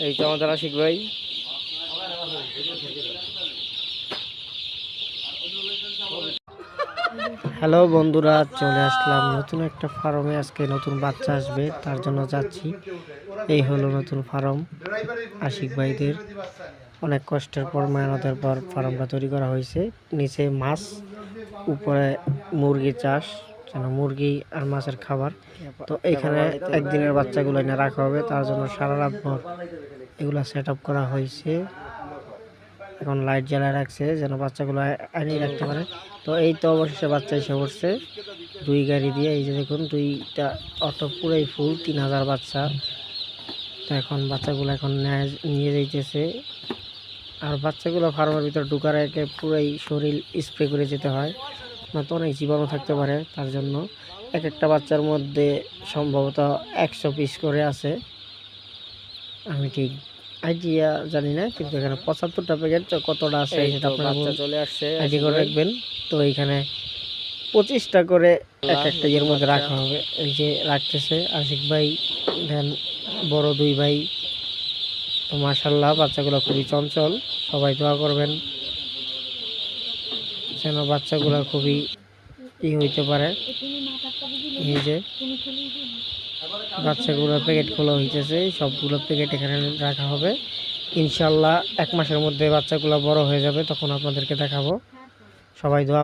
এই তো আমাদের আশিক ভাই। হ্যালো বন্ধুরা, চলে আসলাম নতুন একটা ফার্মে। আজকে নতুন বাচ্চা আসবে, তার জন্য যাচ্ছি। এই হলো নতুন ফার্ম আশিক ভাইদের। অনেক কষ্টের পর মেহনতের পর ফার্মটা তৈরি করা হয়েছে। নিচে মাছ, উপরে মুরগি চাষ, যেন মুরগি আর মাছের খাবার। তো এইখানে একদিনের বাচ্চাগুলো এনে রাখা হবে, তার জন্য সারা রাত ভর এগুলা সেট আপ করা হয়েছে। এখন লাইট জ্বালায় রাখছে যেন বাচ্চাগুলো আনিয়ে রাখতে পারে। তো এই তো অবশেষে বাচ্চা এসে পড়ছে 2 গাড়ি দিয়ে। এই যে দেখুন 2টা অটো পুরাই ফুল, 3000 বাচ্চা। তো এখন বাচ্চাগুলো এখন নিয়ে যাইতেছে। আর বাচ্চাগুলো ফার্মের ভিতর ঢুকার আগে পুরাই শরীর স্প্রে করে যেতে হয়, নয়তো অনেক জীবাণু থাকতে পারে। তার জন্য এক একটা বাচ্চার মধ্যে সম্ভবত 100 পিস করে আছে, আমি ঠিক আইডিয়া জানি না, কিন্তু এখানে 75টা প্যাকেট কতটা আছে সেটা আপনারা চলে আসছে আইডিয়া করে রাখবেন। তো এইখানে 25টা করে এক একটা ইয়ের মধ্যে রাখা হবে। এই যে রাখতেছে আশিক ভাই, দেন বড় 2 ভাই। তো মাশাআল্লাহ বাচ্চাগুলো খুবই চঞ্চল, সবাই দোয়া করবেন যেন বাচ্চাগুলো খুবই হইতে পারে। এই যে বাচ্চাগুলো প্যাকেট খোলা হইতেছে, সবগুলো প্যাকেট এখানে রাখা হবে। ইনশাল্লাহ 1 মাসের মধ্যে বাচ্চাগুলো বড় হয়ে যাবে, তখন আপনাদেরকে দেখাবো। সবাই দোয়া